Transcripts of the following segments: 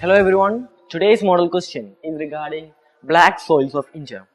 Hello everyone, today's model question is regarding black soils of India.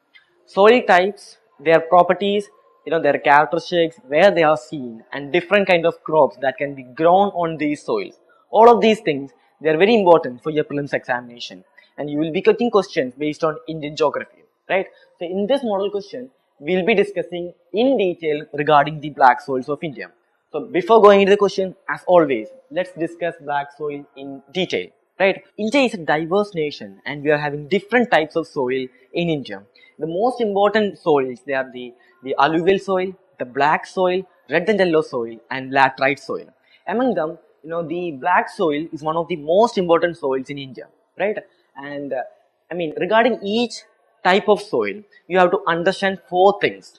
Soil types, their properties, their characteristics, where they are seen and different kind of crops that can be grown on these soils. All of these things, they are very important for your prelims examination and you will be getting questions based on Indian geography, right? So in this model question, we will be discussing in detail regarding the black soils of India. So before going into the question, as always, let's discuss black soil in detail. Right? India is a diverse nation and we are having different types of soil in India. The most important soils, they are the alluvial soil, the black soil, red and yellow soil and laterite soil. Among them, the black soil is one of the most important soils in India. Right? And regarding each type of soil, you have to understand four things,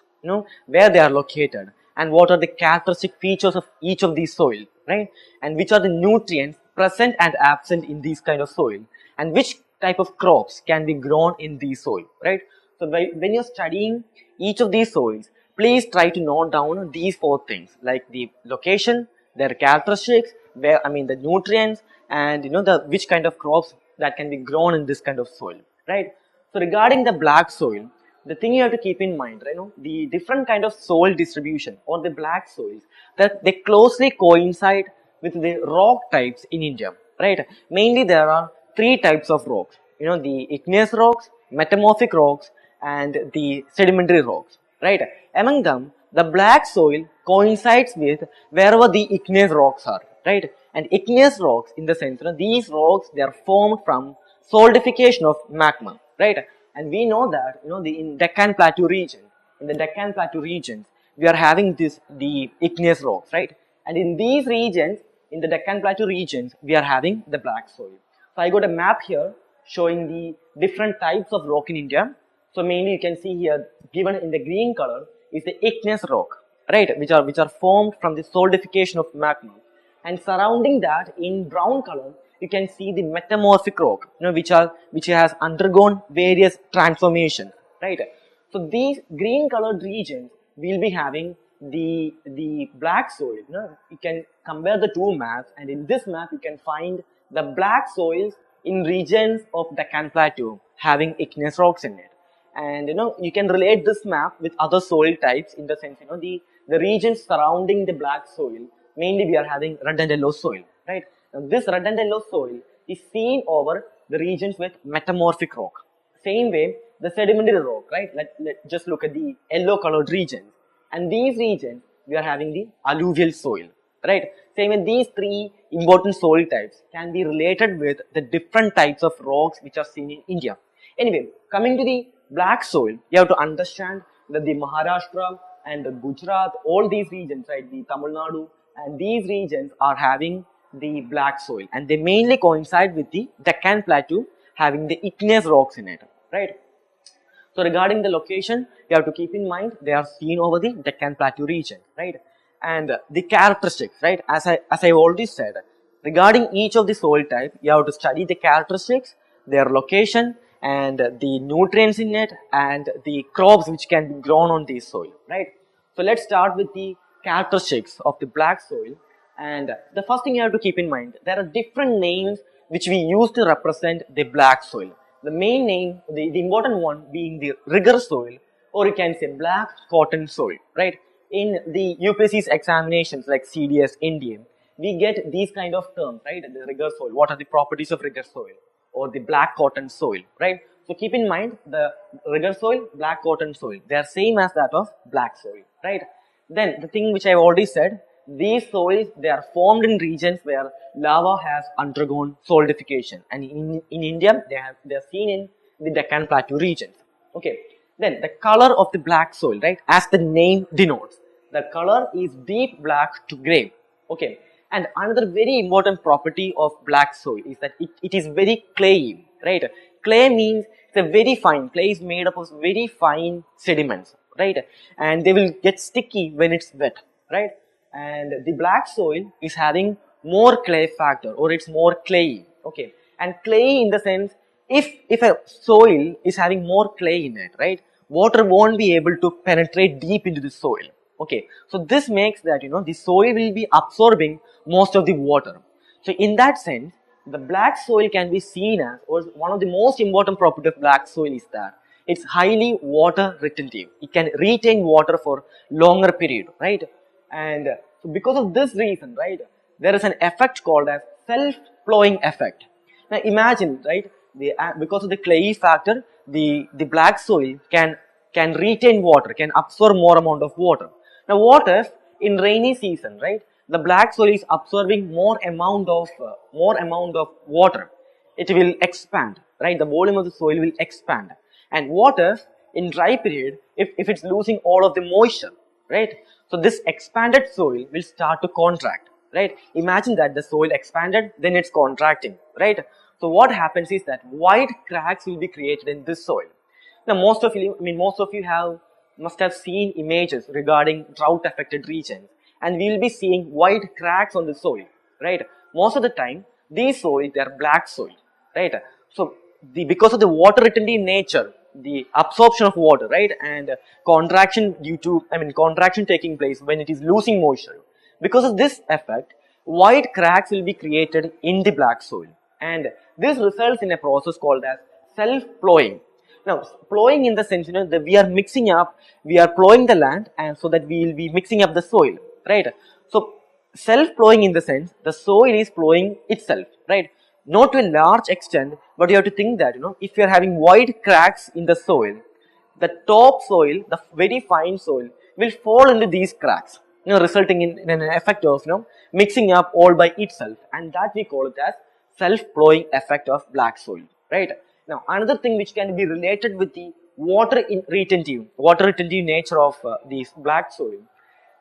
where they are located and what are the characteristic features of each of these soil, right? And which are the nutrients present and absent in these kind of soil and which type of crops can be grown in these soil, right? So when you're studying each of these soils, please try to note down these four things like the location, their characteristics, the nutrients and the which kind of crops that can be grown in this kind of soil, right? So regarding the black soil, the thing you have to keep in mind, the different kind of soil distribution or the black soils, that they closely coincide with the rock types in India, right? Mainly there are three types of rocks, the igneous rocks, metamorphic rocks and the sedimentary rocks, right? Among them, the black soil coincides with wherever the igneous rocks are, right? And igneous rocks in the sense, these rocks, they are formed from solidification of magma, right? And we know that, in Deccan Plateau region, in the Deccan Plateau regions, we are having the igneous rocks, right? And in these regions, in the Deccan Plateau regions, we are having the black soil. So I got a map here showing the different types of rock in India. So mainly you can see here, given in the green color, is the igneous rock, right? Which are formed from the solidification of magma. And surrounding that in brown color, you can see the metamorphic rock, which has undergone various transformations, right? So these green colored regions will be having the black soil. You can compare the two maps, and in this map you can find the black soils in regions of Deccan Plateau having igneous rocks in it. And you can relate this map with other soil types in the sense, the regions surrounding the black soil, mainly we are having red and yellow soil, right? Now this red and yellow soil is seen over the regions with metamorphic rock. Same way, the sedimentary rock, right? Let's just look at the yellow colored regions. And these regions, we are having the alluvial soil, right? Same way, these three important soil types can be related with the different types of rocks which are seen in India. Anyway, coming to the black soil, you have to understand that the Maharashtra and the Gujarat, all these regions, right, the Tamil Nadu, and these regions are having the black soil and they mainly coincide with the Deccan Plateau having the igneous rocks in it, right? So regarding the location, you have to keep in mind they are seen over the Deccan Plateau region, right? And the characteristics, right? As I already said, regarding each of the soil type, you have to study the characteristics, their location, and the nutrients in it, and the crops which can be grown on this soil, right? So let's start with the characteristics of the black soil. And the first thing you have to keep in mind, there are different names which we use to represent the black soil. The main name, the important one being the rigor soil, or you can say black cotton soil, right? In the UPSC's examinations like CDS, NDA, we get these kind of terms, right? The rigor soil, what are the properties of rigor soil? Or the black cotton soil, right? So keep in mind the rigor soil, black cotton soil, they are same as that of black soil, right? Then the thing which I have already said, these soils, they are formed in regions where lava has undergone solidification, and in India they are seen in the Deccan Plateau regions. Okay, then the color of the black soil, right, as the name denotes, the color is deep black to grey. Okay, and another very important property of black soil is that it is very clayey, right? Clay means it's a very fine, clay is made up of very fine sediments, right? And they will get sticky when it's wet, right? And the black soil is having more clay factor, or it's more clayey, okay? And clay in the sense, if a soil is having more clay in it, right, water won't be able to penetrate deep into the soil, okay? So this makes that, the soil will be absorbing most of the water. So in that sense, the black soil can be seen as, or one of the most important property of black soil is that it's highly water retentive. It can retain water for longer period, right? And so because of this reason, right, there is an effect called as self-plowing effect. Now imagine, right, because of the clayey factor, the black soil can retain water, can absorb more amount of water. Now what if in rainy season, right, the black soil is absorbing more amount of water? It will expand, right? The volume of the soil will expand. And what if in dry period, if it's losing all of the moisture, right? So this expanded soil will start to contract, right? Imagine that the soil expanded, then it's contracting, right? So what happens is that wide cracks will be created in this soil. Now most of you must have seen images regarding drought affected regions, and we will be seeing wide cracks on the soil, right? Most of the time these soil, they are black soil, right? So because of the water retentive nature, the absorption of water, right, and contraction due to contraction taking place when it is losing moisture, because of this effect, wide cracks will be created in the black soil, and this results in a process called as self-plowing. Now, plowing in the sense, that we are plowing the land, and so that we will be mixing up the soil, right? So, self-plowing in the sense, the soil is plowing itself, right? Not to a large extent, but you have to think that, if you are having wide cracks in the soil, the top soil, the very fine soil, will fall into these cracks, resulting in an effect of, mixing up all by itself, and that we call it as self-plowing effect of black soil, right? Now, another thing which can be related with the water retentive nature of these black soil.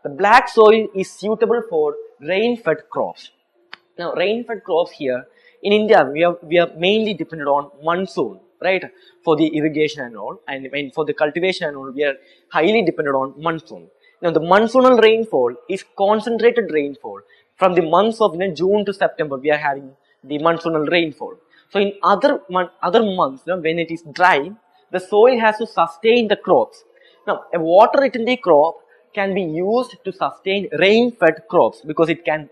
The black soil is suitable for rain-fed crops. Now, rain-fed crops here in India, we are mainly dependent on monsoon, right, for the irrigation and all, and for the cultivation and all, we are highly dependent on monsoon. Now, the monsoonal rainfall is concentrated rainfall from the months of June to September. We are having the monsoonal rainfall. So, in other months, when it is dry, the soil has to sustain the crops. Now, a water retentive crop can be used to sustain rain-fed crops because it can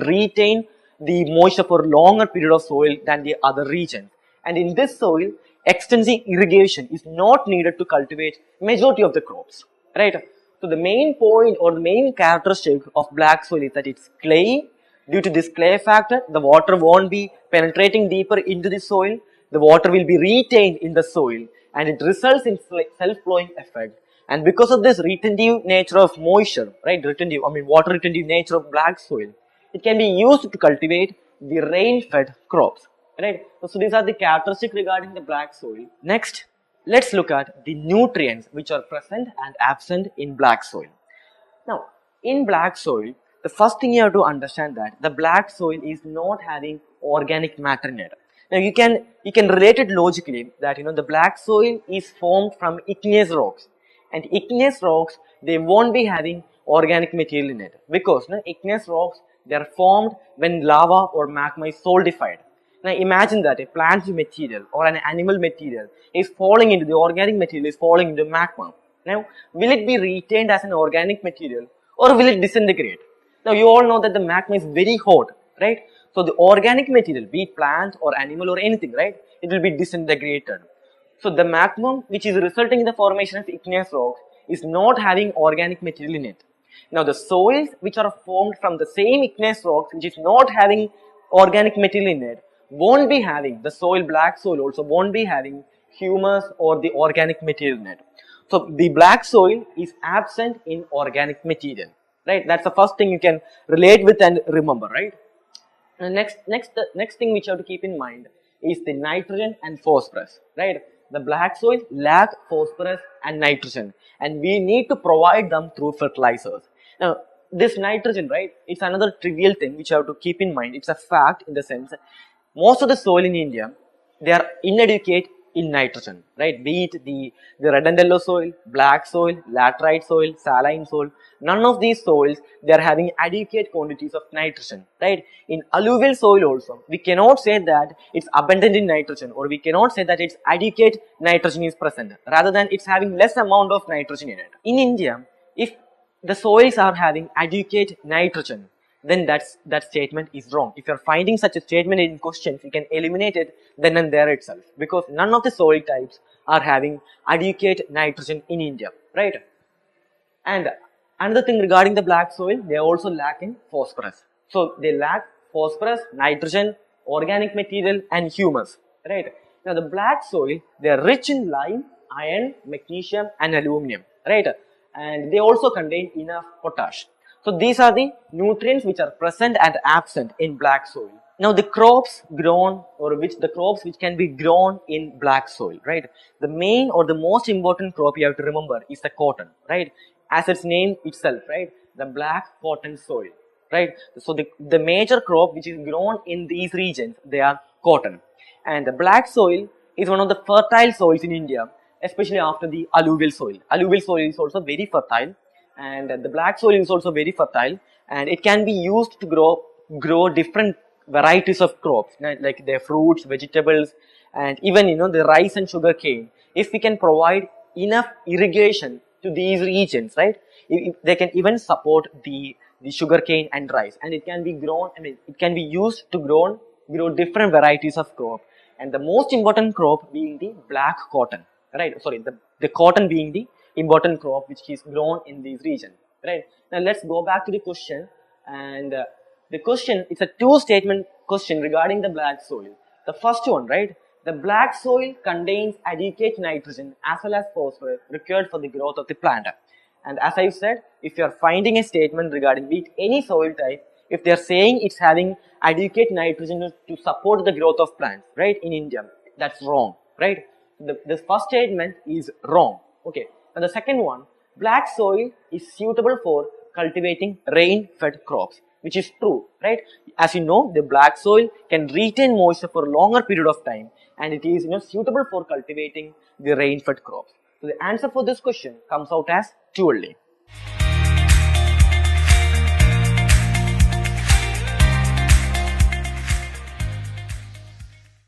retain the moisture for a longer period of soil than the other region. And in this soil, extensive irrigation is not needed to cultivate majority of the crops, right? So the main point or the main characteristic of black soil is that it's clay. Due to this clay factor, the water won't be penetrating deeper into the soil. The water will be retained in the soil, and it results in self-flowing effect. And because of this retentive nature of moisture, right, water retentive nature of black soil, it can be used to cultivate the rain-fed crops, right? So these are the characteristics regarding the black soil. Next, let's look at the nutrients which are present and absent in black soil. Now, in black soil, the first thing you have to understand that the black soil is not having organic matter in it. Now you can relate it logically that the black soil is formed from igneous rocks, and igneous rocks, they won't be having organic material in it because igneous rocks, they are formed when lava or magma is solidified. Now imagine that a plant material or an animal material is falling into the organic material is falling into magma. Now, will it be retained as an organic material or will it disintegrate? Now, you all know that the magma is very hot, right? So, the organic material, be it plant or animal or anything, right, it will be disintegrated. So, the magma which is resulting in the formation of igneous rocks is not having organic material in it. Now, the soils which are formed from the same igneous rocks which is not having organic material in it won't be having, the soil, black soil also won't be having humus or the organic material in it. So, the black soil is absent in organic material, right? That's the first thing you can relate with and remember, right? And the next thing which you have to keep in mind is the nitrogen and phosphorus, right? The black soil lack phosphorus and nitrogen, and we need to provide them through fertilizers. Now, this nitrogen, right, it's another trivial thing which you have to keep in mind. It's a fact in the sense that most of the soil in India, they are inadequate in nitrogen, right? Be it the red and yellow soil, black soil, laterite soil, saline soil, none of these soils, they are having adequate quantities of nitrogen, right? In alluvial soil also, we cannot say that it's abundant in nitrogen, or we cannot say that it's adequate nitrogen is present, rather than it's having less amount of nitrogen in it. In India, if the soils are having adequate nitrogen, then that statement is wrong. If you're finding such a statement in questions, you can eliminate it then and there itself, because none of the soil types are having adequate nitrogen in India, right? And another thing regarding the black soil, they also lack in phosphorus. So they lack phosphorus, nitrogen, organic material, and humus, right? Now the black soil, they are rich in lime, iron, magnesium, and aluminum, right? And they also contain enough potash. So these are the nutrients which are present and absent in black soil. Now the crops grown, or the crops which can be grown in black soil, right? The main or the most important crop you have to remember is the cotton, right? As its name itself, right? The black cotton soil, right? So the major crop which is grown in these regions, they are cotton. And the black soil is one of the fertile soils in India, especially after the alluvial soil. Alluvial soil is also very fertile, and the black soil is also very fertile, and it can be used to grow different varieties of crops, like their fruits, vegetables, and even the rice and sugar cane. If we can provide enough irrigation to these regions, right, they can even support the sugar cane and rice, and it can be grown. It can be used to grow different varieties of crop, and the most important crop being the black cotton, right? Sorry, the cotton being the important crop which is grown in these regions, right? Now let's go back to the question, and the question, it's a two-statement question regarding the black soil. The first one, right? The black soil contains adequate nitrogen as well as phosphorus required for the growth of the plant. And as I said, if you are finding a statement regarding any soil type, if they are saying it's having adequate nitrogen to support the growth of plants, right, in India, that's wrong, right? The first statement is wrong. Okay. And the second one, black soil is suitable for cultivating rain-fed crops, which is true, right? As you know, the black soil can retain moisture for a longer period of time, and it is suitable for cultivating the rain-fed crops. So the answer for this question comes out as 2 only.